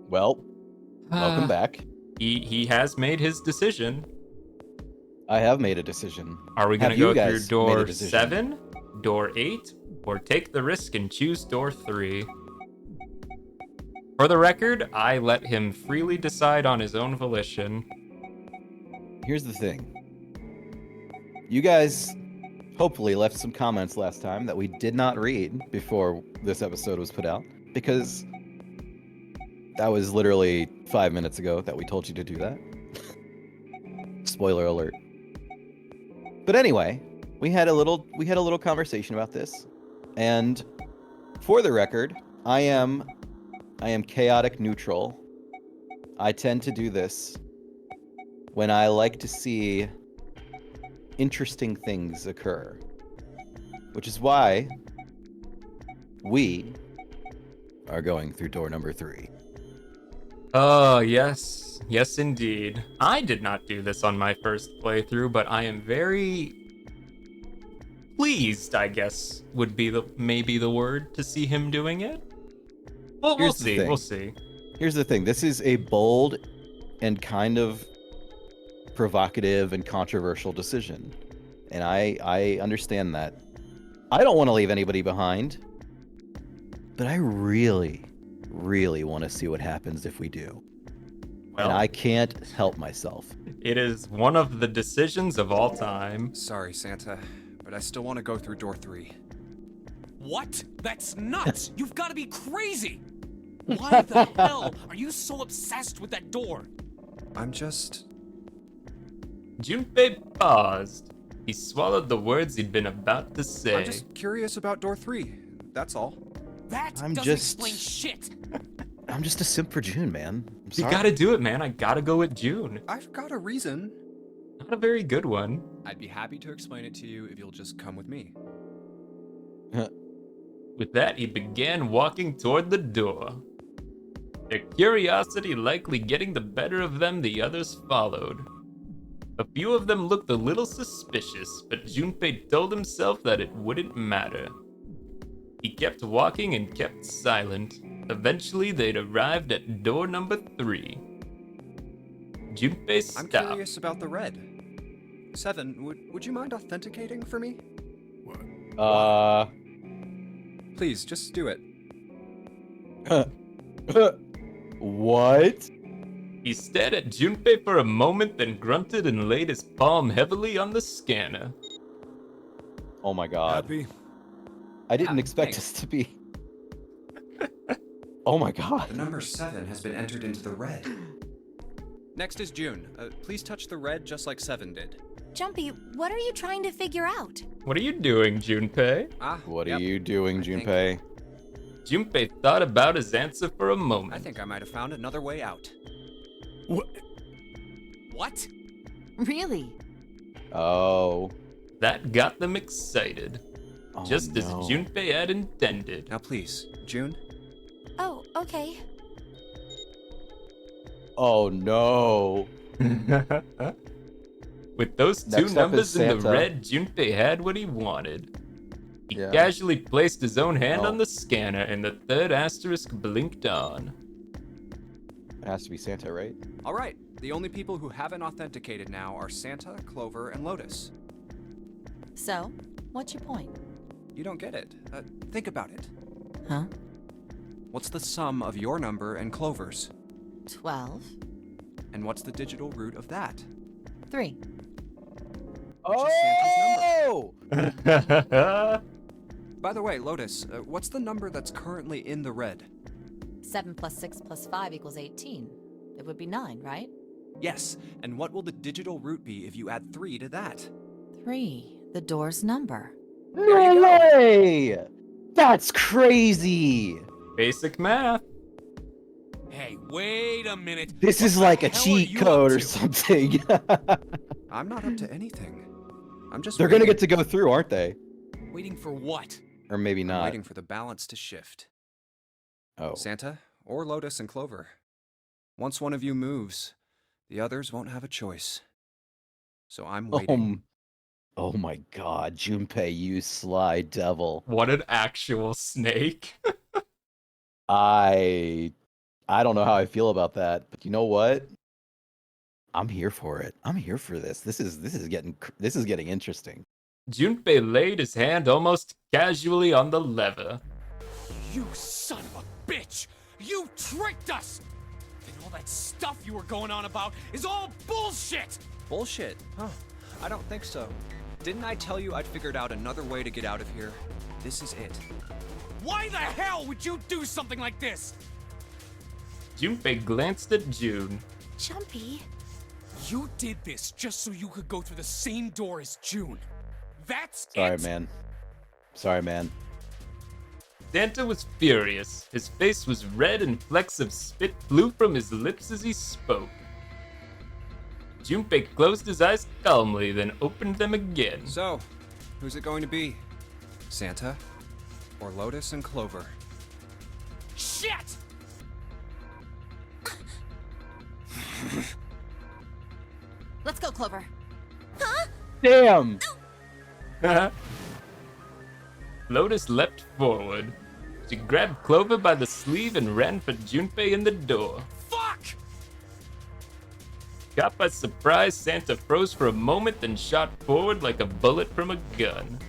Well, welcome back. He has made his decision. I have made a decision. Are we gonna Have you go through guys made a door decision? 7, door 8, or take the risk and choose door 3? For the record, I let him freely decide on his own volition. Here's the thing. You guys hopefully left some comments last time that we did not read before this episode was put out, because that was literally 5 minutes ago that we told you to do that. Spoiler alert. But anyway, we had a little conversation about this, and for the record, I am chaotic neutral. I tend to do this when I like to see interesting things occur, which is why we are going through door number 3. Oh, yes. Yes, indeed. I did not do this on my first playthrough, but I am very pleased, I guess, would be maybe the word, to see him doing it. Well, we'll see. We'll see. Here's the thing. This is a bold and kind of provocative and controversial decision. And I understand that. I don't want to leave anybody behind. But I really, really want to see what happens if we do. Well, and I can't help myself. It is one of the decisions of all time. Sorry, Santa, but I still want to go through door 3. What? That's nuts! You've got to be crazy! Why the hell are you so obsessed with that door? I'm just... Junpei paused. He swallowed the words he'd been about to say. I'm just curious about door 3. That's all. That I'm doesn't just- explain shit! I'm just a simp for June, man. I'm You sorry. gotta do it, man. I gotta go with June. I've got a reason. Not a very good one. I'd be happy to explain it to you if you'll just come with me. With that, he began walking toward the door. Their curiosity likely getting the better of them, the others followed. A few of them looked a little suspicious, but Junpei told himself that it wouldn't matter. He kept walking and kept silent. Eventually, they'd arrived at door number 3. Junpei I'm stopped. curious about the red. 7, would you mind authenticating for me? Please, just do it. What? He stared at Junpei for a moment, then grunted and laid his palm heavily on the scanner. Oh my god. Happy? I didn't Ah, expect thanks. us to be. Oh my god. The number 7 has been entered into the red. Next is June. Please touch the red just like 7 did. Jumpy, what are you trying to figure out? What are you doing, Junpei? What Yep. are you doing, I think- Junpei? Junpei thought about his answer for a moment. I think I might have found another way out. What? Really? Oh. That got them excited, Oh, just as no. Junpei had intended. Now please, June. Oh, okay. Oh no. With those two Next up numbers is in the Santa. red, Junpei had what he wanted. He Yeah. casually placed his own hand Oh. on the scanner, and the third asterisk blinked on. It has to be Santa, right? All right, the only people who haven't authenticated now are Santa, Clover, and Lotus. So, what's your point? You don't get it. Think about it. Huh? What's the sum of your number and Clover's? 12. And what's the digital root of that? 3. Which is Santa's number. That's By the way, Lotus, what's the number that's currently in the red? 7 plus 6 plus 5 equals 18. It would be 9, right? Yes, and what will the digital root be if you add 3 to that? 3. The door's number. There you No go. way! That's crazy! Basic math. Hey, wait a minute. This What is the like a hell are cheat you code up or to? something. I'm not up to anything. I'm just They're gonna waiting. get to go through, aren't they? Waiting for what? Or maybe I'm not. waiting for the balance to shift. Oh. Santa, or Lotus and Clover. Once one of you moves, the others won't have a choice. So I'm waiting. Oh my god, Junpei, you sly devil. What an actual snake. I I don't know how I feel about that, but you know what? I'm here for it. I'm here for this. This is getting interesting. Junpei laid his hand almost casually on the lever. You son of a bitch! You tricked us! Then all that stuff you were going on about is all bullshit! Bullshit, huh? I don't think so. Didn't I tell you I'd figured out another way to get out of here? This is it. Why the hell would you do something like this? Junpei glanced at June. Jumpy. You did this just so you could go through the same door as June. That's Sorry, it. man. Sorry, man. Santa was furious. His face was red and flecks of spit flew from his lips as he spoke. Junpei closed his eyes calmly, then opened them again. So, who's it going to be? Santa? Or Lotus and Clover? Shit! Let's go, Clover. Damn! Lotus leapt forward. She grabbed Clover by the sleeve and ran for Junpei in the door. Fuck! Caught by surprise, Santa froze for a moment, then shot forward like a bullet from a gun.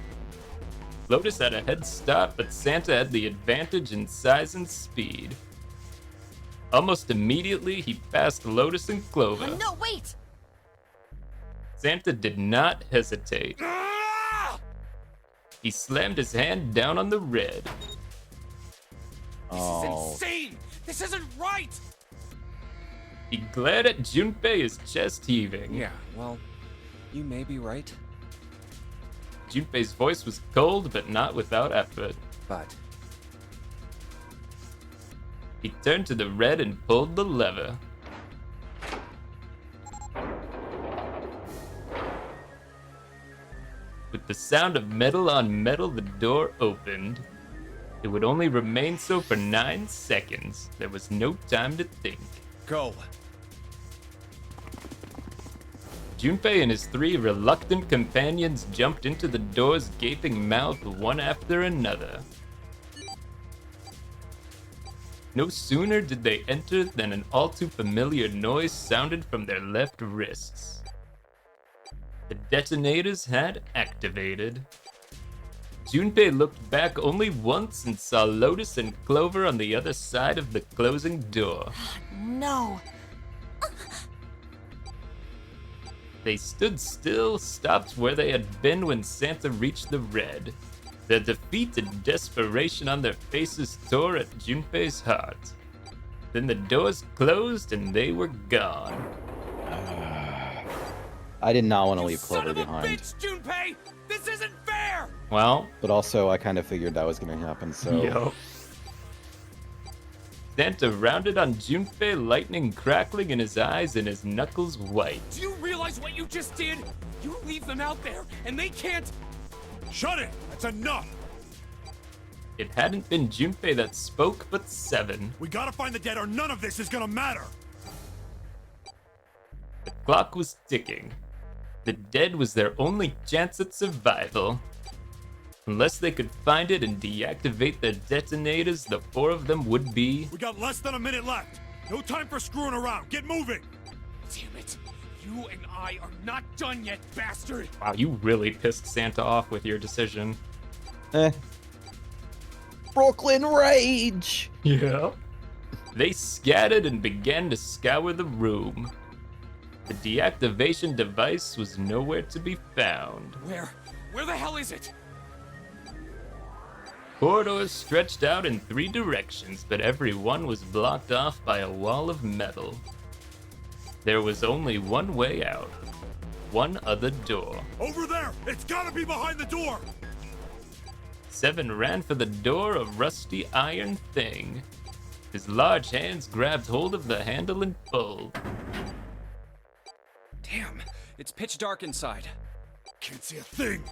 Lotus had a head start, but Santa had the advantage in size and speed. Almost immediately, he passed Lotus and Clover. No, wait! Santa did not hesitate. Ah! He slammed his hand down on the red. This is insane! This isn't right! He glared at Junpei, his chest heaving. Yeah, well, you may be right, Junpei's voice was cold, but not without effort. but He turned to the red and pulled the lever. With the sound of metal on metal, the door opened. It would only remain so for 9 seconds. There was no time to think. go. Junpei and his 3 reluctant companions jumped into the door's gaping mouth one after another. No sooner did they enter than an all too familiar noise sounded from their left wrists. The detonators had activated. Junpei looked back only once and saw Lotus and Clover on the other side of the closing door. No. They stood still, stopped where they had been when Santa reached the red. Their defeat and desperation on their faces tore at Junpei's heart. Then the doors closed and they were gone. I did not want to You leave son Clover of a behind, bitch, Junpei! This isn't fair! Well, but also I kind of figured that was going to happen. So yo. Santa rounded on Junpei, lightning crackling in his eyes and his knuckles white. Do you realize what you just did? You leave them out there, and they can't... Shut it! That's enough! It hadn't been Junpei that spoke, but 7. We gotta find the dead or none of this is gonna matter! The clock was ticking. The dead was their only chance at survival. Unless they could find it and deactivate their detonators, the 4 of them would be... We got less than a minute left! No time for screwing around! Get moving! Damn it! You and I are not done yet, bastard! Wow, you really pissed Santa off with your decision. Brooklyn Rage. Yeah. They scattered and began to scour the room. The deactivation device was nowhere to be found. Where the hell is it? Corridors stretched out in 3 directions, but every one was blocked off by a wall of metal. There was only one way out. One other door. Over there! It's gotta be behind the door! 7 ran for the door, a rusty iron thing. His large hands grabbed hold of the handle and pulled. Damn, it's pitch dark inside. Can't see a thing!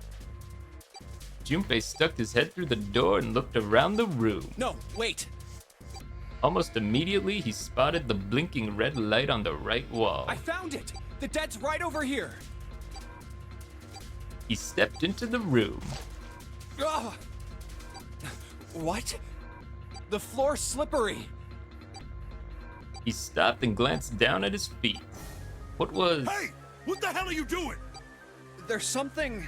Junpei stuck his head through the door and looked around the room. No, wait! Almost immediately, he spotted the blinking red light on the right wall. I found it! The dead's right over here! He stepped into the room. Ugh. What? The floor's slippery. He stopped and glanced down at his feet. What was... Hey! What the hell are you doing? There's something.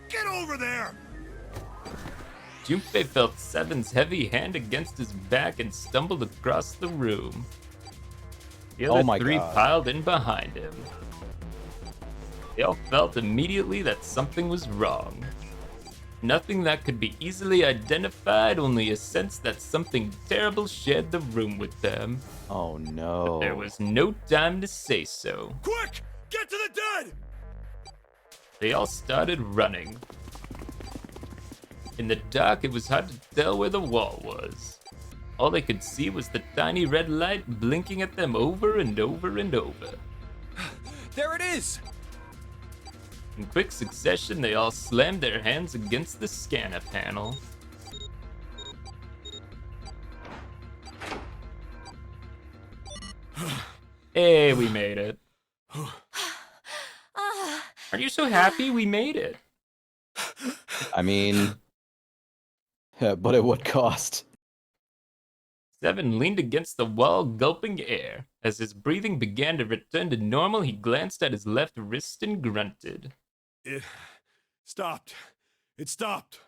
Get over there! Junpei felt Seven's heavy hand against his back and stumbled across the room. The other Oh my three God. piled in behind him. They all felt immediately that something was wrong. Nothing that could be easily identified, only a sense that something terrible shared the room with them. Oh no. There was no time to say so. Quick! Get to the dead! They all started running. In the dark, it was hard to tell where the wall was. All they could see was the tiny red light blinking at them over and over and over. There it is! In quick succession, they all slammed their hands against the scanner panel. Hey, we made it. Are you so happy we made it? I mean, but at what cost? Seven leaned against the wall, gulping air. As his breathing began to return to normal, he glanced at his left wrist and grunted. It stopped. It stopped.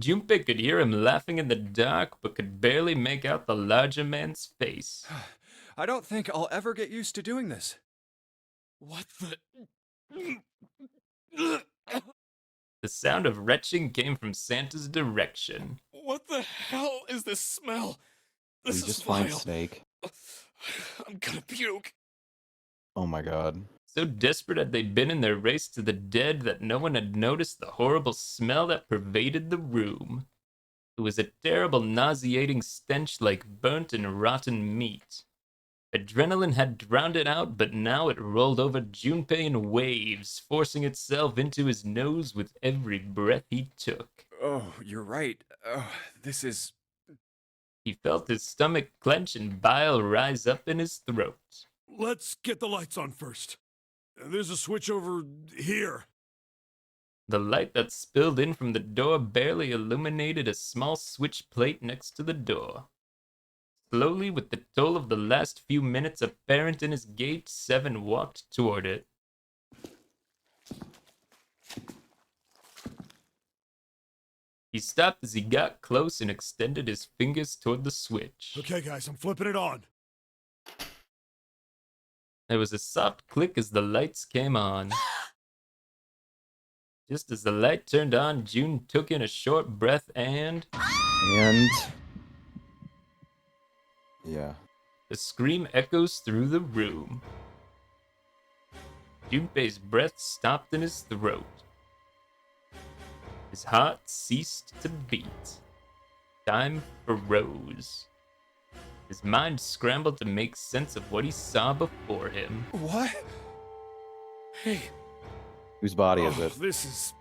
Junpei could hear him laughing in the dark, but could barely make out the larger man's face. I don't think I'll ever get used to doing this. What the? The sound of retching came from Santa's direction. What the hell is this smell? We This is just find vile. Snake. I'm gonna puke. Oh my god. So desperate had they been in their race to the dead that no one had noticed the horrible smell that pervaded the room. It was a terrible, nauseating stench like burnt and rotten meat. Adrenaline had drowned it out, but now it rolled over Junpei in waves, forcing itself into his nose with every breath he took. Oh, you're right. Oh, this is. He felt his stomach clench and bile rise up in his throat. Let's get the lights on first. There's a switch over here. The light that spilled in from the door barely illuminated a small switch plate next to the door. Slowly, with the toll of the last few minutes apparent in his gait, Seven walked toward it. He stopped as he got close and extended his fingers toward the switch. Okay, guys, I'm flipping it on. There was a soft click as the lights came on. Just as the light turned on, June took in a short breath and... And yeah. The scream echoes through the room. Junpei's breath stopped in his throat. His heart ceased to beat. Time froze. His mind scrambled to make sense of what he saw before him. What? Hey. Whose body is it? This is...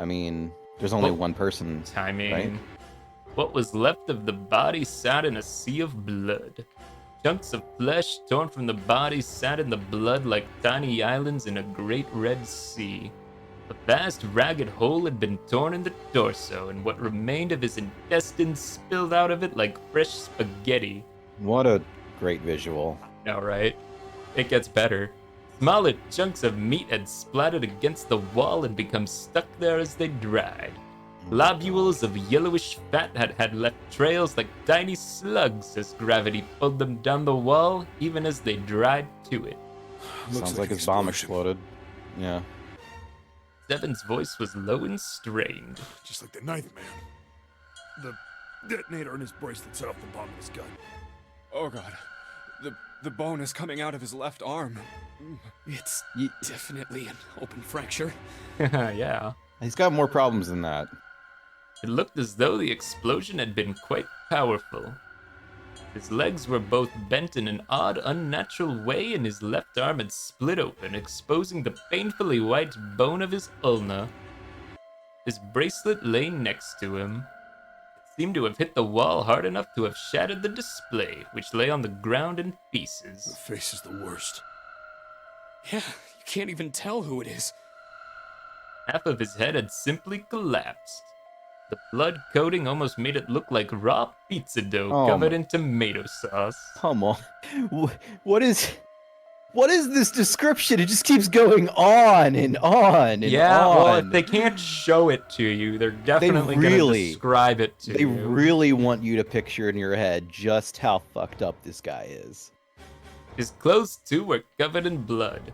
I mean, there's only Well, one person. Timing. Right? What was left of the body sat in a sea of blood. Chunks of flesh torn from the body sat in the blood like tiny islands in a great red sea. A vast ragged hole had been torn in the torso, and what remained of his intestines spilled out of it like fresh spaghetti. What a great visual. All right, it gets better. Smaller chunks of meat had splattered against the wall and become stuck there as they dried. Globules of yellowish fat had left trails like tiny slugs as gravity pulled them down the wall, even as they dried to it. Sounds like his bomb exploded. Yeah. Seven's voice was low and strained. just like the knife man. The detonator in his bracelet set off the bomb in his gun. Oh god. The bone is coming out of his left arm. It's definitely an open fracture. Yeah. He's got more problems than that. It looked as though the explosion had been quite powerful. His legs were both bent in an odd, unnatural way, and his left arm had split open, exposing the painfully white bone of his ulna. His bracelet lay next to him. It seemed to have hit the wall hard enough to have shattered the display, which lay on the ground in The pieces. face is the worst. Yeah, you can't even tell who it is. Half of his head had simply collapsed. The blood coating almost made it look like raw pizza dough Oh covered my- in tomato sauce. Come on. What is this description? It just keeps going on and on and Yeah, on. well, if they can't show it to you, they're definitely going to really- describe it to They you. really want you to picture in your head just how fucked up this guy is. His clothes, too, were covered in blood.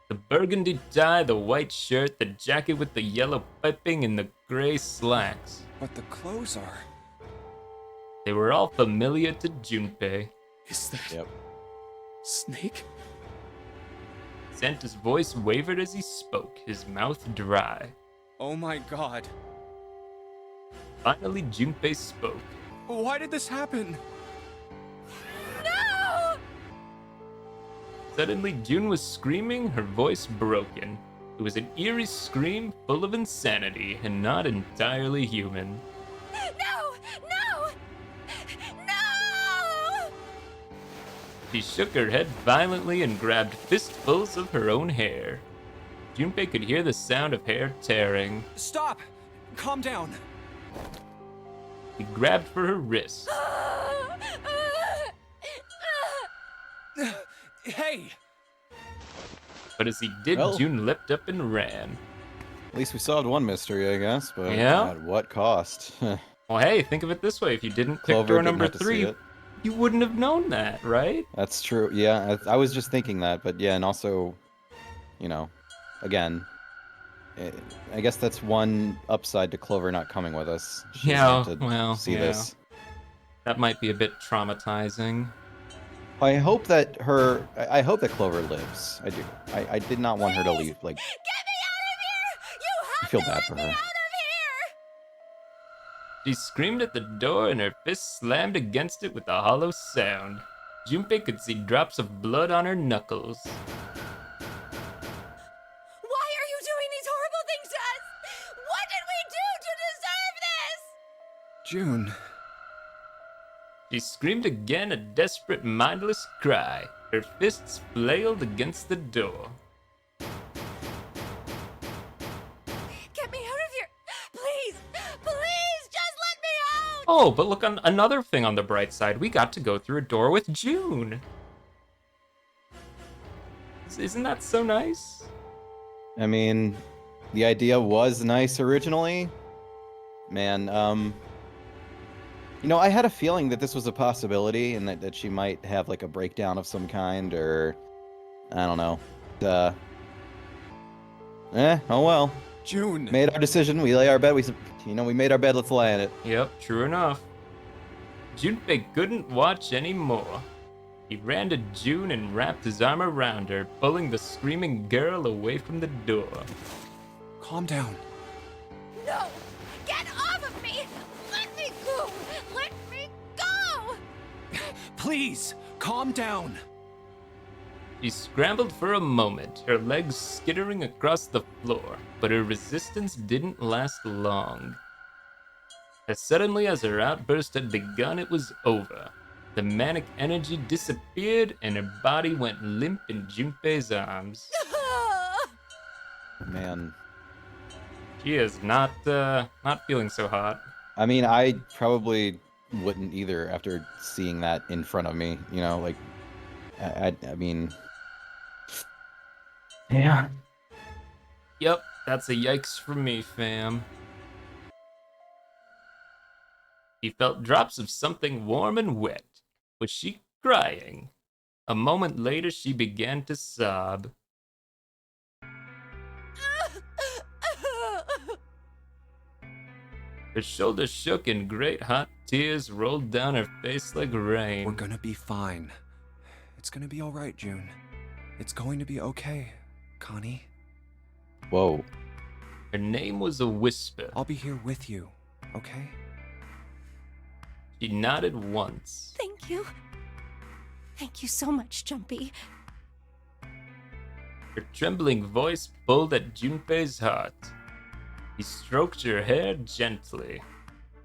The burgundy tie, the white shirt, the jacket with the yellow piping, and the gray slacks. But the clothes are. They were all familiar to Junpei. Is that Yep. Snake? Santa's voice wavered as he spoke, his mouth dry. Oh my god. Finally, Junpei spoke. Why did this happen? Suddenly, June was screaming, her voice broken. It was an eerie scream full of insanity and not entirely human. No! No! No! She shook her head violently and grabbed fistfuls of her own hair. Junpei could hear the sound of hair tearing. Stop! Calm down. He grabbed for her wrist. Hey! But as he did, Well. June leapt up and ran. At least we solved one mystery, I guess, but Yeah? at what cost? Well, hey, think of it this way. If you didn't pick Clover door didn't number have to see 3, it. you wouldn't have known that, right? That's true. Yeah, I was just thinking that, but yeah, and also, again, I guess that's one upside to Clover not coming with us. She Yeah, doesn't have to well, see yeah. this. That might be a bit traumatizing. I hope that I hope that Clover lives. I do. I did not want her to leave. Like, Get me out of here! You have I feel to bad let for me her. out of here! She screamed at the door and her fist slammed against it with a hollow sound. Junpei could see drops of blood on her knuckles. Why are you doing these horrible things to us? What did we do to deserve this? June. She screamed again, a desperate, mindless cry. Her fists flailed against the door. Get me out of here! Please! Please! Just let me out! Oh, but look, on another thing on the bright side, we got to go through a door with June. Isn't that so nice? I mean, the idea was nice originally. Man, I had a feeling that this was a possibility and that she might have like a breakdown of some kind, or I don't know. Oh well. June. Made our decision. We lay our bed. We made our bed. Let's lie in it. Yep, true enough. Junpei couldn't watch anymore. He ran to June and wrapped his arm around her, pulling the screaming girl away from the door. Calm down. No! Get off of me! Let me go! Let me go! Please, calm down. She scrambled for a moment, her legs skittering across the floor, but her resistance didn't last long. As suddenly as her outburst had begun, it was over. The manic energy disappeared and her body went limp in Junpei's arms. Man. She is not feeling so hot. I mean, I probably wouldn't either after seeing that in front of me. I mean. Yeah. Yep, that's a yikes from me, fam. He felt drops of something warm and wet. Was she crying? A moment later, she began to sob. Her shoulders shook and great hot tears rolled down her face like rain. We're gonna be fine. It's gonna be alright, June. It's going to be okay, Connie. Whoa. Her name was a whisper. I'll be here with you, okay? She nodded once. Thank you. Thank you so much, Jumpy. Her trembling voice pulled at Junpei's heart. He stroked her hair gently.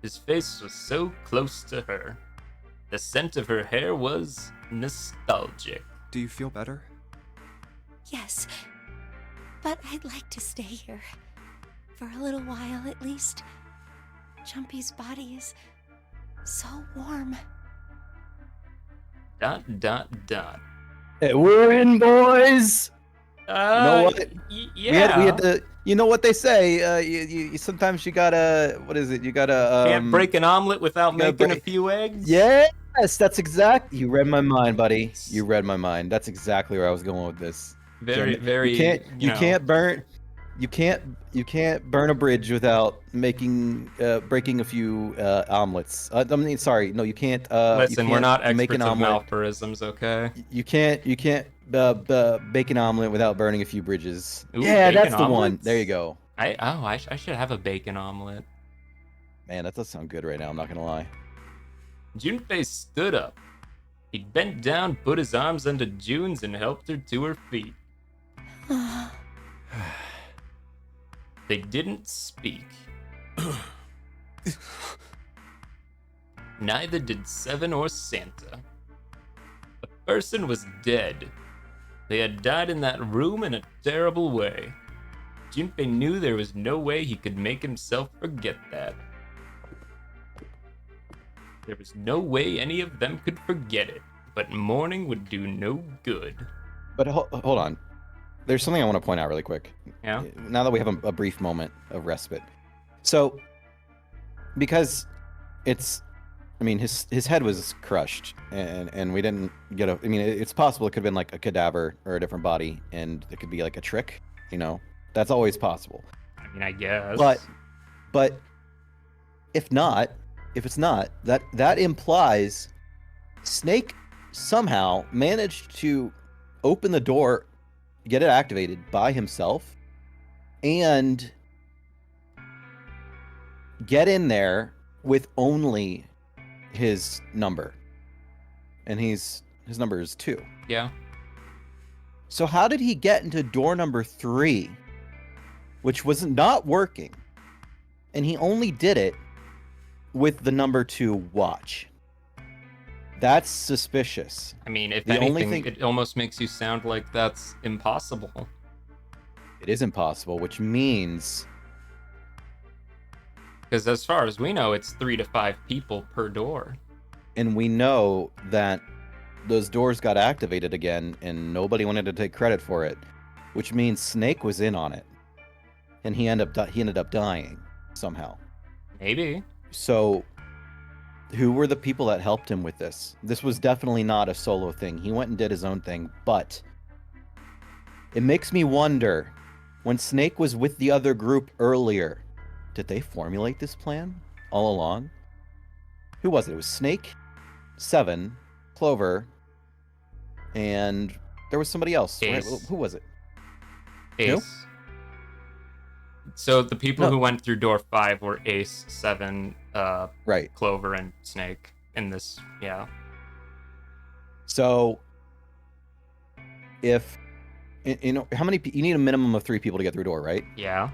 His face was so close to her. The scent of her hair was nostalgic. Do you feel better? Yes. But I'd like to stay here. For a little while, at least. Jumpy's body is so warm. ... Hey, we're in, boys. know what? Yeah. We had to. You know what they say? You sometimes you gotta. What is it? You gotta. Can't break an omelet without you gotta making a break- few eggs. Yes, that's exact. You read my mind, buddy. You read my mind. That's exactly where I was going with this. Very, very. You can't burn. You can't burn a bridge without breaking a few omelets. I mean, sorry, no, you can't. Listen, we're not make experts an of omelet. malphorisms, okay? You can't bake an omelet without burning a few bridges. Ooh, yeah, bacon that's the one. omelets? There you go. I should have a bacon omelet. Man, that does sound good right now. I'm not gonna lie. Junpei stood up. He bent down, put his arms under June's, and helped her to her feet. They didn't speak. Neither did Seven or Santa. The person was dead. They had died in that room in a terrible way. Junpei knew there was no way he could make himself forget that. There was no way any of them could forget it, but mourning would do no good. But hold on. There's something I want to point out really quick. Yeah? Now that we have a brief moment of respite. So, because I mean, his head was crushed, and we didn't get I mean, it's possible it could have been like a cadaver or a different body, and it could be like a trick, you know? That's always possible. I mean, I guess. But if it's not, that implies Snake somehow managed to open the door, get it activated by himself, and get in there with only his number. And his number is 2. Yeah. So how did he get into door number 3, which was not working, and he only did it with the number 2 watch? That's suspicious. I mean, if The only anything, thing- it almost makes you sound like that's impossible. It is impossible, which means Because as far as we know, it's 3 to 5 people per door. and we know that those doors got activated again and nobody wanted to take credit for it, which means Snake was in on it. And he ended up dying somehow. Maybe. So who were the people that helped him with this? This was definitely not a solo thing. He went and did his own thing, but it makes me wonder, when Snake was with the other group earlier, did they formulate this plan all along? Who was it? It was Snake, Seven, Clover, and there was somebody else. Right? Ace. Who was it? Ace. So the people No. who went through door 5 were Ace, Seven, Right. Clover, and Snake in this, yeah. So if you know how many you need a minimum of 3 people to get through a door, right? Yeah.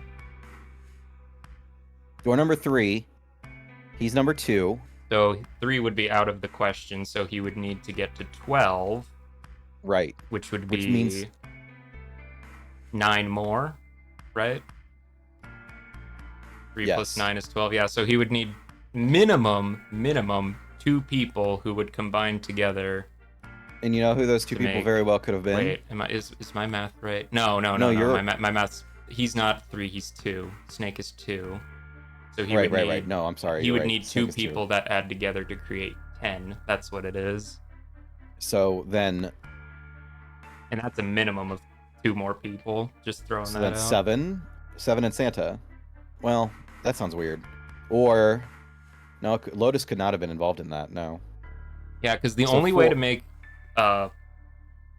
Door number 3, he's number 2. So 3 would be out of the question, so he would need to get to 12, Right. which would Which be means 9 more, right? 3 plus Yes. 9 is 12, yeah, so he would need minimum 2 people who would combine together. And you know who those 2 To people make- very well could have been? Wait, is my math right? No, you're- my math's, he's not 3, he's 2. Snake is 2. So he Right. would need, Right. No, I'm sorry. He you're would right. need Snake 2 is people that add together to create 10. That's what it is. So then, And that's a minimum of 2 more people. Just throwing so that then out. seven and Santa. Well, that sounds weird. Or no, Lotus could not have been involved in that. No. Yeah, because the So only way 4. to make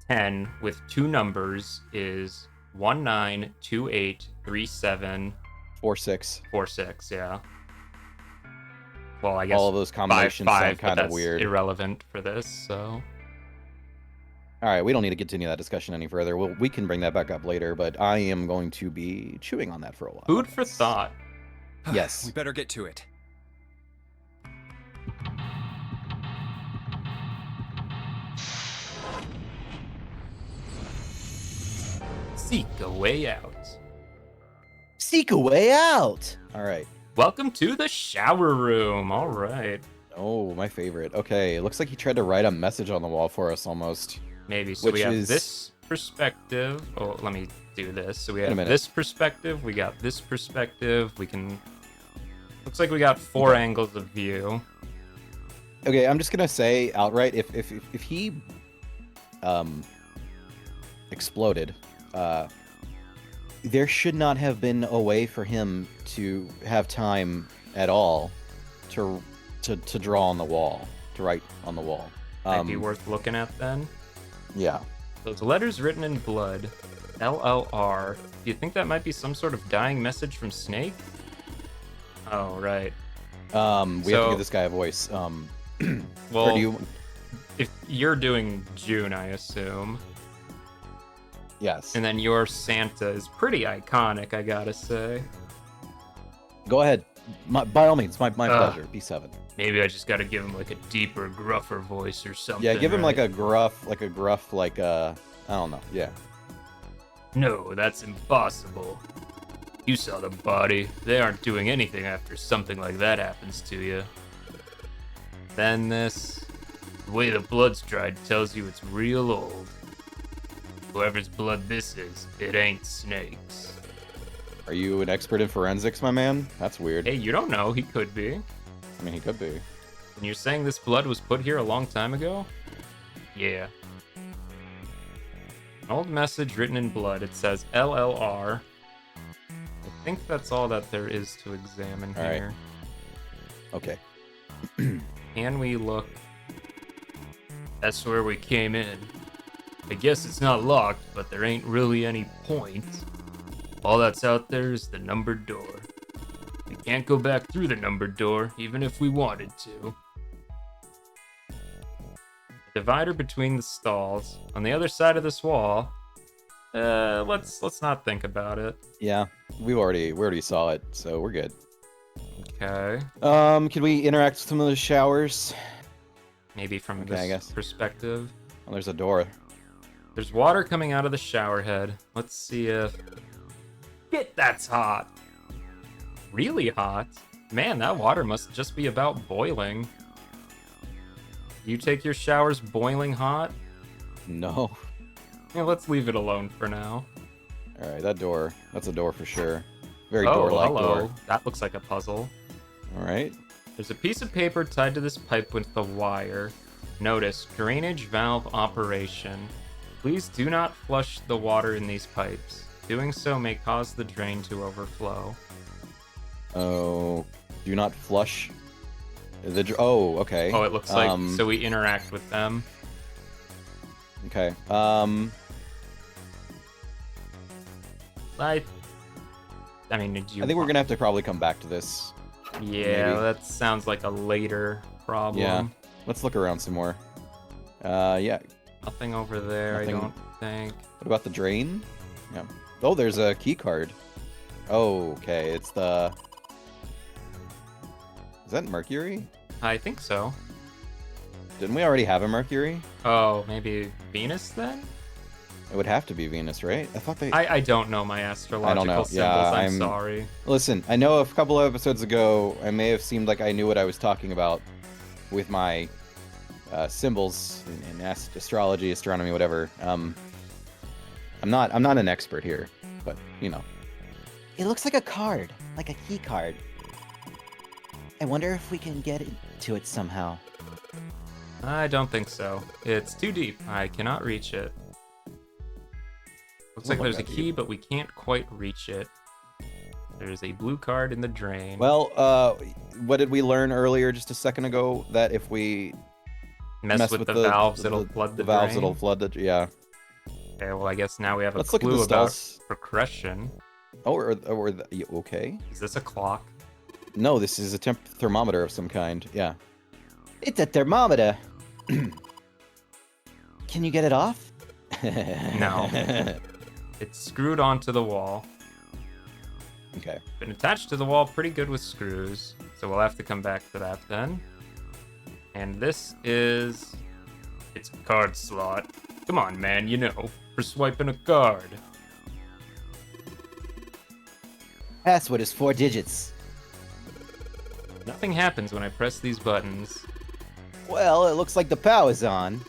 10 with 2 numbers is 19, 28, 37, 4, 6. 4, 6, yeah. Well, I guess All of those 5, combinations 5, sound but kind of that's weird. irrelevant for this, so... All right, we don't need to continue that discussion any further. We can bring that back up later, but I am going to be chewing on that for a while. Food for thought. Yes. We better get to it. Seek a way out. Seek a way out. All right. Welcome to the shower room. All right. Oh, my favorite. Okay, it looks like he tried to write a message on the wall for us almost. Maybe. So Which we have is- this perspective. Oh, let me do this. So we Wait a have minute. this perspective. We got this perspective. We can. Looks like we got 4 angles of view. Okay, I'm just gonna say outright, if he exploded, there should not have been a way for him to have time at all to draw on the wall, to write on the wall. Might be worth looking at then. Yeah. Those letters written in blood, LLR. Do you think that might be some sort of dying message from Snake? Oh, right. We have to So- give this guy a voice. Well, or do you? if you're doing June, I assume, Yes. and then your Santa is pretty iconic, I gotta say. Go ahead. By all means, my pleasure. B7. Maybe I just gotta give him like a deeper, gruffer voice or something. Yeah, give him right? like a gruff, I don't know. Yeah. No, that's impossible. You saw the body. They aren't doing anything after something like that happens to you. Then this. The way the blood's dried tells you it's real old. Whoever's blood this is, it ain't Snake's. Are you an expert in forensics, my man? That's weird. Hey, you don't know. He could be. I mean, he could be. And you're saying this blood was put here a long time ago? Yeah. An old message written in blood. It says LLR. I think that's all that there is to examine All right. here. Okay. Can we look? That's where we came in. I guess it's not locked, but there ain't really any point. All that's out there is the numbered door. We can't go back through the numbered door, even if we wanted to. Divider between the stalls. On the other side of this wall. Let's not think about it. Yeah, we already saw it, so we're good. Okay. Can we interact with some of the showers? Maybe from Okay, I this guess. perspective. Oh, there's a door. There's water coming out of the shower head. Let's see if... That's hot. Really hot. Man, that water must just be about boiling. You take your showers boiling hot? No. Yeah, let's leave it alone for now. All right, that door. That's a door for sure. Very Oh, door-like hello. door. That looks like a puzzle. All right. There's a piece of paper tied to this pipe with the wire. Notice, drainage valve operation. Please do not flush the water in these pipes. Doing so may cause the drain to overflow. Oh, do not flush the. Oh, okay. Oh, it looks like so we interact with them. Okay. I mean, did you? I think we're gonna have to probably come back to this. Yeah, maybe. that sounds like a later problem. Yeah. Let's look around some more. Yeah. Nothing over there, Nothing. I don't think. What about the drain? Yeah. Oh, there's a key card. Oh, okay. It's the. Is that Mercury? I think so. Didn't we already have a Mercury? Oh, maybe Venus then? It would have to be Venus, right? I thought they. I don't know my astrological know. symbols. Yeah, I'm I'm- sorry. Listen, I know a couple of episodes ago, I may have seemed like I knew what I was talking about with my symbols in astrology, astronomy, whatever. I'm not an expert here, but you know. It looks like a card, like a key card. I wonder if we can get into it somehow. I don't think so. It's too deep. I cannot reach it. Looks Oh like my there's a God, key, but we can't quite reach it. There's a blue card in the drain. Well, what did we learn earlier just a second ago? That if we mess with the valves, it'll flood the valves, drain. it'll flood the. Yeah. Okay, well, I guess now we have a Let's look at clue the about stalls. progression. Oh, okay. Is this a clock? No, this is a thermometer of some kind. Yeah. It's a thermometer. Can you get it off? No. It's screwed onto the wall. Okay. Been attached to the wall pretty good with screws, so we'll have to come back to that then. And this is... It's a card slot. Come on, man, you know, for swiping a card. Password is 4 digits. Nothing happens when I press these buttons. Well, it looks like the power's on.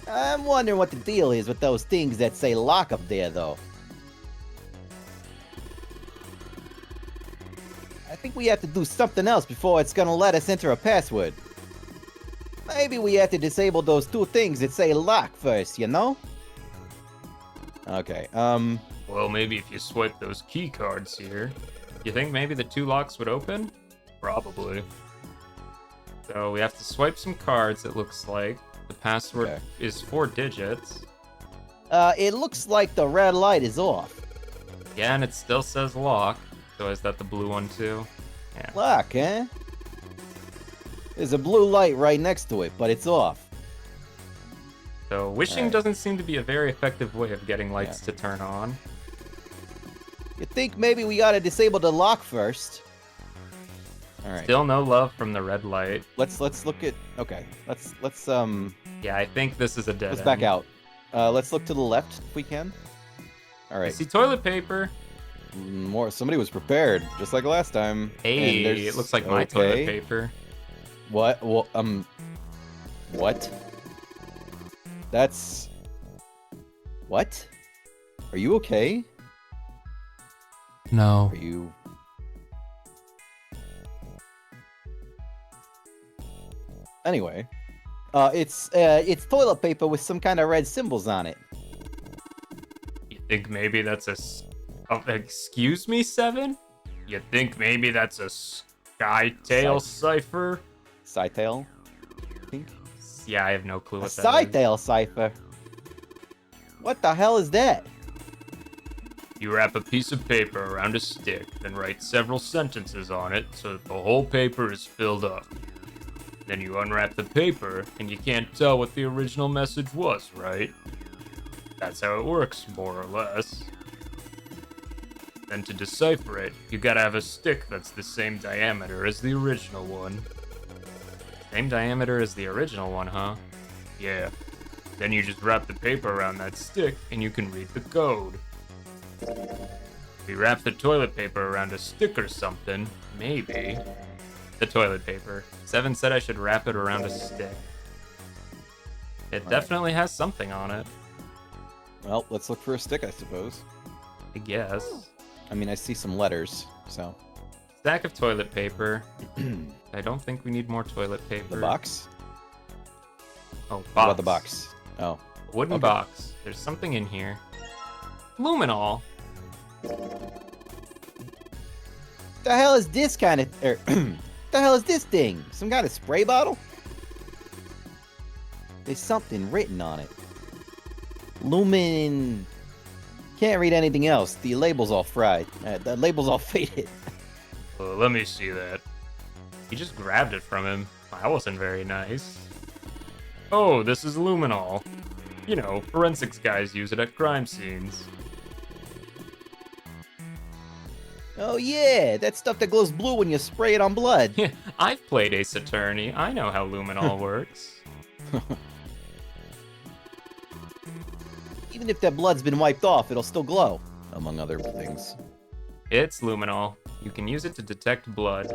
I'm wondering what the deal is with those things that say lock up there, though. I think we have to do something else before it's gonna let us enter a password. Maybe we have to disable those two things that say lock first, you know? Okay, Well, maybe if you swipe those key cards here. You think maybe the two locks would open? Probably. So we have to swipe some cards, it looks like. The password Okay. is 4 digits. It looks like the red light is off. Yeah, and it still says lock. So is that the blue one too? Yeah. Lock, eh? There's a blue light right next to it, but it's off. So wishing Alright. doesn't seem to be a very effective way of getting lights to turn on. You think maybe we gotta disable the lock first? Alright. Still no love from the red light. Let's look at okay. Let's Yeah, I think this is a dead let's end. back out. Let's look to the left if we can. I Alright. see toilet paper. More somebody was prepared, just like last time. Hey, And there's- it looks like my toilet okay. paper. What? Well, what? That's... What? Are you okay? No. Are you... Anyway. It's toilet paper with some kind of red symbols on it. You think maybe that's excuse me, 7? You think maybe that's a Skytail cipher? Scytail? I think? Yeah, I have no clue A what that is. Scytail cipher? What the hell is that? You wrap a piece of paper around a stick, then write several sentences on it so that the whole paper is filled up. Then you unwrap the paper, and you can't tell what the original message was, right? That's how it works, more or less. Then to decipher it, you gotta have a stick that's the same diameter as the original one. Same diameter as the original one, huh? Yeah. Then you just wrap the paper around that stick, and you can read the code. If you wrap the toilet paper around a stick or something, maybe. The toilet paper. 7 said I should wrap it around a stick. It definitely has something on it, Well, let's look for a stick, I suppose. I guess. I mean, I see some letters, so... Stack of toilet paper. I don't think we need more toilet paper. The box? Oh, What box. about the box? Oh. Wooden Okay. box. There's something in here. Luminol. The hell is this kind of... the hell is this thing? Some kind of spray bottle? There's something written on it. Lumen... Can't read anything else. The label's all fried. The label's all faded. Let me see that. He just grabbed it from him. That wasn't very nice. Oh, this is luminol. You know, forensics guys use it at crime scenes. Oh yeah, that stuff that glows blue when you spray it on blood. Yeah, I've played Ace Attorney. I know how luminol works. Even if that blood's been wiped off, it'll still glow. Among other things. It's luminol. You can use it to detect blood.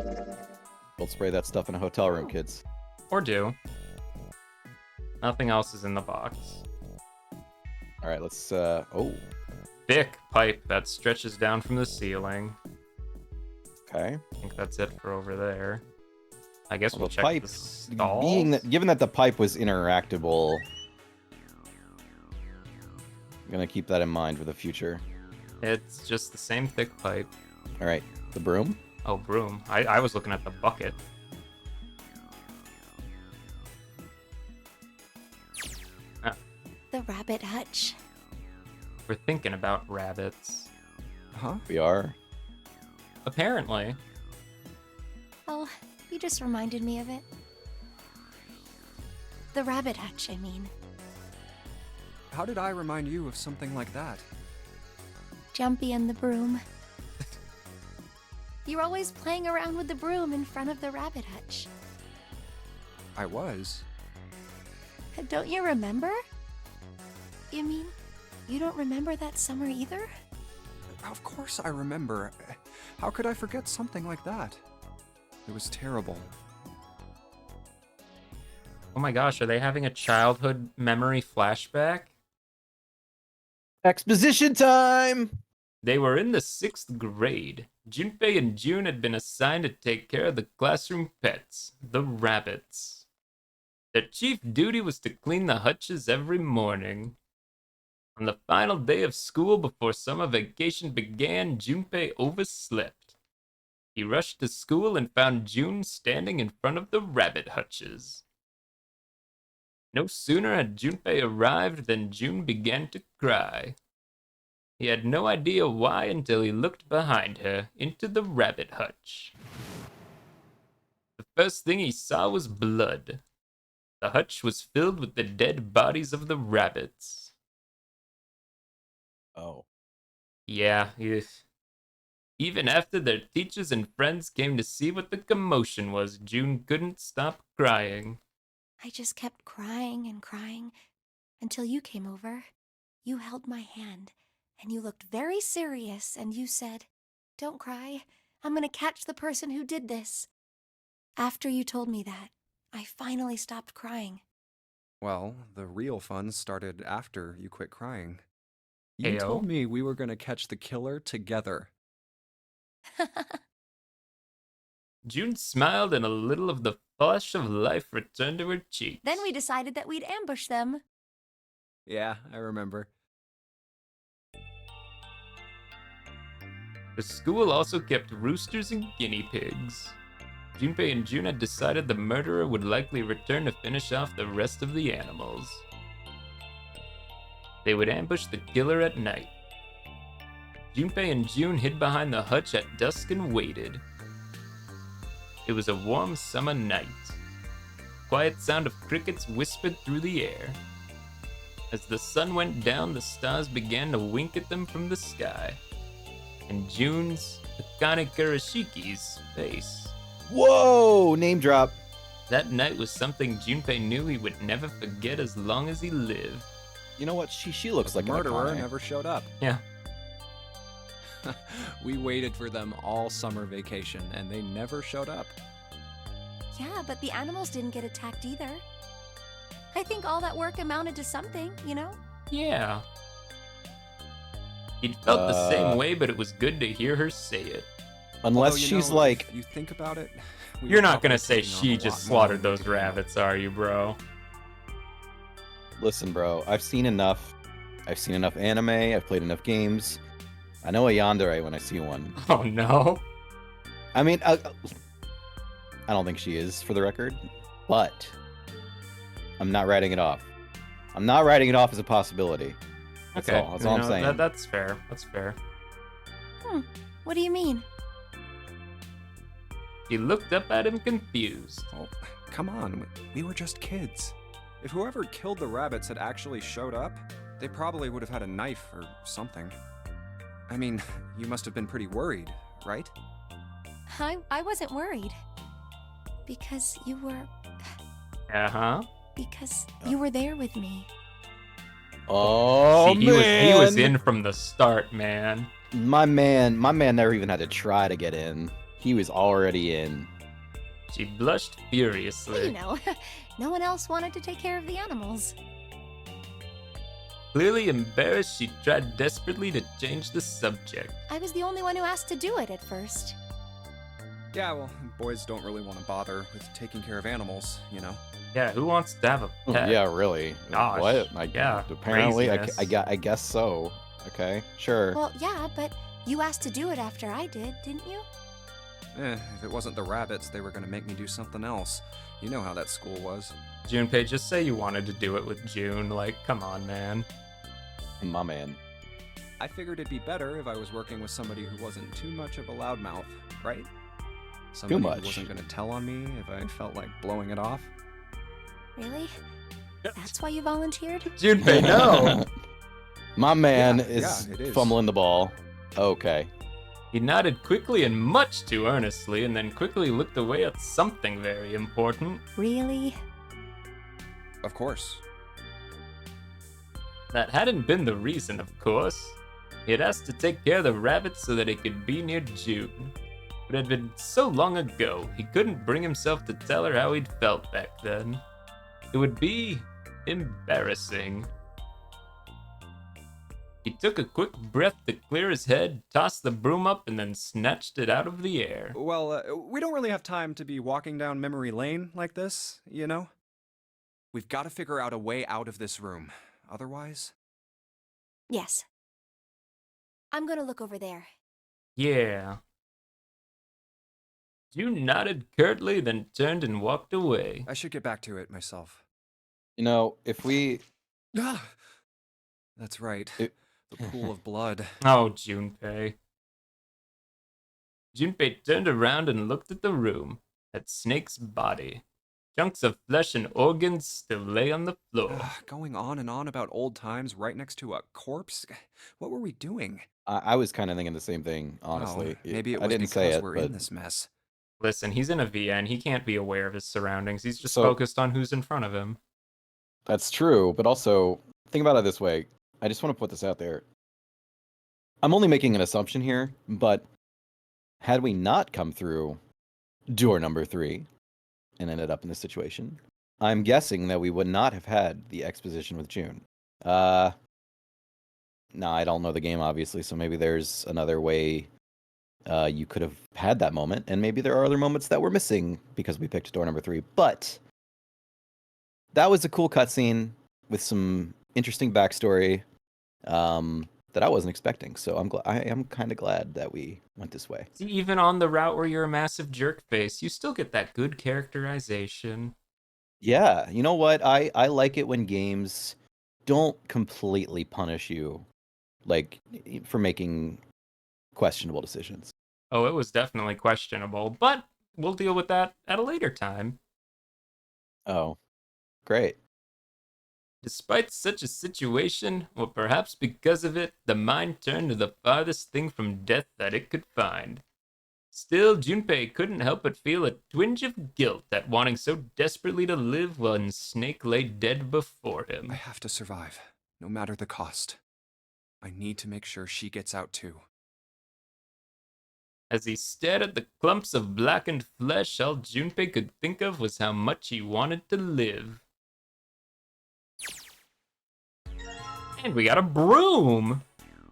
Don't spray that stuff in a hotel room, kids. Or do. Nothing else is in the box. Alright, let's, oh, Thick pipe that stretches down from the ceiling. okay. I think that's it for over there. I guess Well, we'll the check pipe, the stall. given that the pipe was interactable, I'm gonna keep that in mind for the future. It's just the same thick pipe. Alright, the broom? Oh, broom. I was looking at the bucket. The rabbit hutch. We're thinking about rabbits. Huh? We are. Apparently. Oh, you just reminded me of it. The rabbit hutch, I mean. How did I remind you of something like that? Jumpy and the broom. You're always playing around with the broom in front of the rabbit hutch. I was. Don't you remember? You mean, you don't remember that summer either? Of course I remember. How could I forget something like that? It was terrible. Oh my gosh, are they having a childhood memory flashback? Exposition time! They were in the 6th grade. Junpei and June had been assigned to take care of the classroom pets, the rabbits. Their chief duty was to clean the hutches every morning. On the final day of school before summer vacation began, Junpei overslept. He rushed to school and found June standing in front of the rabbit hutches. No sooner had Junpei arrived than June began to cry. He had no idea why until he looked behind her into the rabbit hutch. The first thing he saw was blood. The hutch was filled with the dead bodies of the rabbits. Oh. Yeah, even after their teachers and friends came to see what the commotion was, June couldn't stop crying. I just kept crying and crying until you came over. You held my hand, and you looked very serious, and you said, "Don't cry. I'm gonna catch the person who did this." After you told me that, I finally stopped crying. Well, the real fun started after you quit crying. You Ayo. told me we were gonna catch the killer together. June smiled and a little of the flush of life returned to her cheeks. Then we decided that we'd ambush them. Yeah, I remember. The school also kept roosters and guinea pigs. Junpei and June had decided the murderer would likely return to finish off the rest of the animals. They would ambush the killer at night. Junpei and June hid behind the hutch at dusk and waited. It was a warm summer night. Quiet sound of crickets whispered through the air. As the sun went down, the stars began to wink at them from the sky. And June's, Akane Kuroshiki's, face. Whoa! Name drop. That night was something Junpei knew he would never forget as long as he lived. You know what? She looks like the an murderer Akane. never showed up. Yeah. We waited for them all summer vacation, and they never showed up. Yeah, but the animals didn't get attacked either. I think all that work amounted to something, you know? Yeah. He'd felt the same way, but it was good to hear her say it. Unless Although, you she's know, like, if you think about it, we You're were not gonna probably say taking on she a just lot more slaughtered than those we could handle. rabbits, are you, bro? listen, bro, I've seen enough. I've seen enough anime. I've played enough games. I know a yandere when I see one. Oh no. I mean, I don't think she is, for the record, but I'm not writing it off. I'm not writing it off as a possibility. That's Okay, all. That's all I'm saying. That's fair. That's fair. What do you mean? She looked up at him confused. Oh, come on, we were just kids. If whoever killed the rabbits had actually showed up, they probably would have had a knife or something. I mean, you must have been pretty worried, right? I wasn't worried. Because you were... Uh-huh. Because you were there with me. Oh, See, man. he was in from the start, man. My man never even had to try to get in. He was already in. She blushed furiously. You know, no one else wanted to take care of the animals. Clearly embarrassed, she tried desperately to change the subject. I was the only one who asked to do it at first. Yeah, well, boys don't really want to bother with taking care of animals, you know? Yeah, who wants to have a pet? Yeah, really. Gosh, What? yeah, Apparently, craziness. I guess so. Okay, sure. Well, yeah, but you asked to do it after I did, didn't you? If it wasn't the rabbits, they were gonna make me do something else. You know how that school was. Junpei, just say you wanted to do it with June. Like, come on, man. My man. I figured it'd be better if I was working with somebody who wasn't too much of a loudmouth, right? Somebody much. who wasn't gonna tell on me if I felt like blowing it off. Really? That's why you volunteered? Junpei, no! My man Yeah, is it is. fumbling the ball. Okay. He nodded quickly and much too earnestly, and then quickly looked away at something very important. Really? Of course. That hadn't been the reason, of course. He had asked to take care of the rabbits so that he could be near June. but it had been so long ago, he couldn't bring himself to tell her how he'd felt back then. It would be embarrassing. He took a quick breath to clear his head, tossed the broom up, and then snatched it out of the air. Well, we don't really have time to be walking down memory lane like this, you know? We've got to figure out a way out of this room. Otherwise... Yes. I'm gonna look over there. Yeah. June nodded curtly, then turned and walked away. I should get back to it myself. You know, if we... Ah! That's right. The pool of blood. Oh, Junpei. Junpei turned around and looked at the room, at Snake's body. Chunks of flesh and organs still lay on the floor. Going on and on about old times right next to a corpse? What were we doing? I was kind of thinking the same thing, honestly. Oh, maybe it I was didn't say because it, we're but in this mess. Listen, he's in a VN. He can't be aware of his surroundings. He's just So- focused on who's in front of him. that's true. But also, think about it this way. I just want to put this out there. I'm only making an assumption here, but had we not come through door number 3 and ended up in this situation, I'm guessing that we would not have had the exposition with June. No, I don't know the game, obviously, so maybe there's another way you could have had that moment, and maybe there are other moments that we're missing because we picked door number 3. But that was a cool cutscene with some interesting backstory that I wasn't expecting. So I am kind of glad that we went this way. See, even on the route where you're a massive jerk face, you still get that good characterization. Yeah, you know what? I like it when games don't completely punish you, like, for making questionable decisions. Oh, it was definitely questionable, but we'll deal with that at a later time. Oh, great. Despite such a situation, or perhaps because of it, the mind turned to the farthest thing from death that it could find. Still, Junpei couldn't help but feel a twinge of guilt at wanting so desperately to live when Snake lay dead before him. I have to survive, no matter the cost. I need to make sure she gets out too. As he stared at the clumps of blackened flesh, all Junpei could think of was how much he wanted to live. And we got a broom!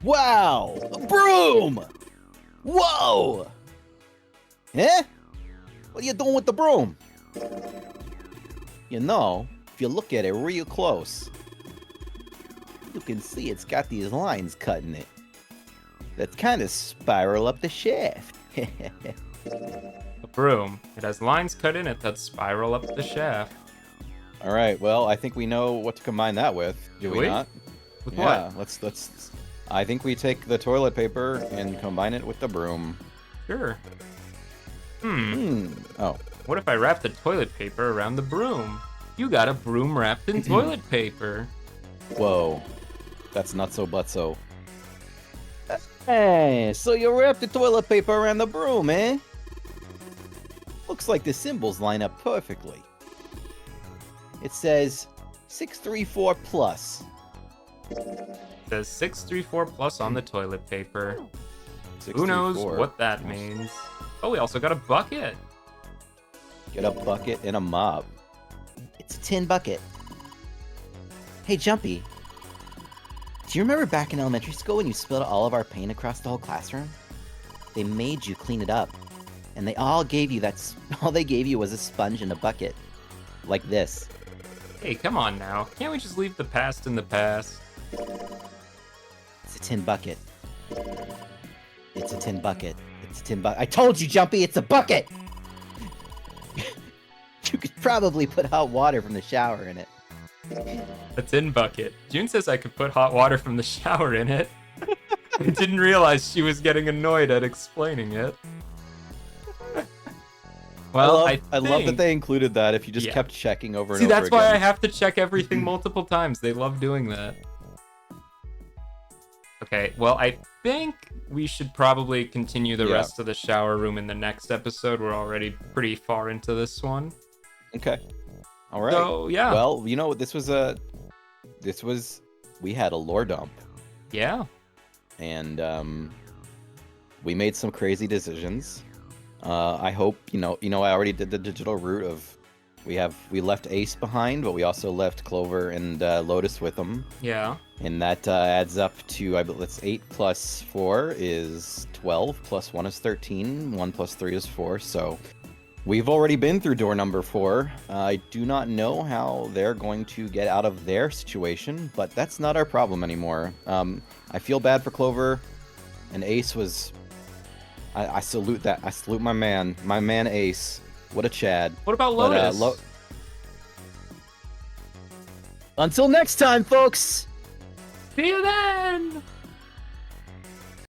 Wow! A broom! Whoa! Eh? What are you doing with the broom? You know, if you look at it real close, you can see it's got these lines cut in it that kind of spiral up the shaft. A broom. It has lines cut in it that spiral up the shaft. All right, well, I think we know what to combine that with, do we not? With Yeah, what? let's I think we take the toilet paper and combine it with the broom. Sure. Oh, What if I wrap the toilet paper around the broom? You got a broom wrapped in toilet paper. whoa. That's not so but so. Hey, so you wrap the toilet paper around the broom, eh? Looks like the symbols line up perfectly. It says 634 plus. It says 634 plus on the toilet paper. Who knows 634. what that means? Oh, we also got a bucket. Get a bucket and a mop. It's a tin bucket. Hey, Jumpy. Do you remember back in elementary school when you spilled all of our paint across the whole classroom? They made you clean it up. And they all gave you all they gave you was a sponge and a bucket. Like this. Hey, come on now. Can't we just leave the past in the past? It's a tin bucket. It's a tin bucket. It's a tin bucket. I told you, Jumpy, it's a bucket! You could probably put hot water from the shower in it. A tin bucket. June says I could put hot water from the shower in it. I didn't realize she was getting annoyed at explaining it. Well, I love that they included that if you just Yeah. kept checking over and See, over that's again. why I have to check everything multiple times. They love doing that. Okay, well, I think we should probably continue the Yeah. rest of the shower room in the next episode. We're already pretty far into this one. Okay. All right. So, yeah. Well, you know, we had a lore dump, Yeah. and we made some crazy decisions. I hope I already did the digital route of we left Ace behind, but we also left Clover and Lotus with them, Yeah. and that adds up to let's 8 plus 4 is 12, plus 1 is 13, 1 plus 3 is 4. So we've already been through door number 4. I do not know how they're going to get out of their situation, but that's not our problem anymore. I feel bad for Clover, and Ace was. I salute that. I salute my man Ace. What a Chad. What about Lotus? Until next time, folks! See you then!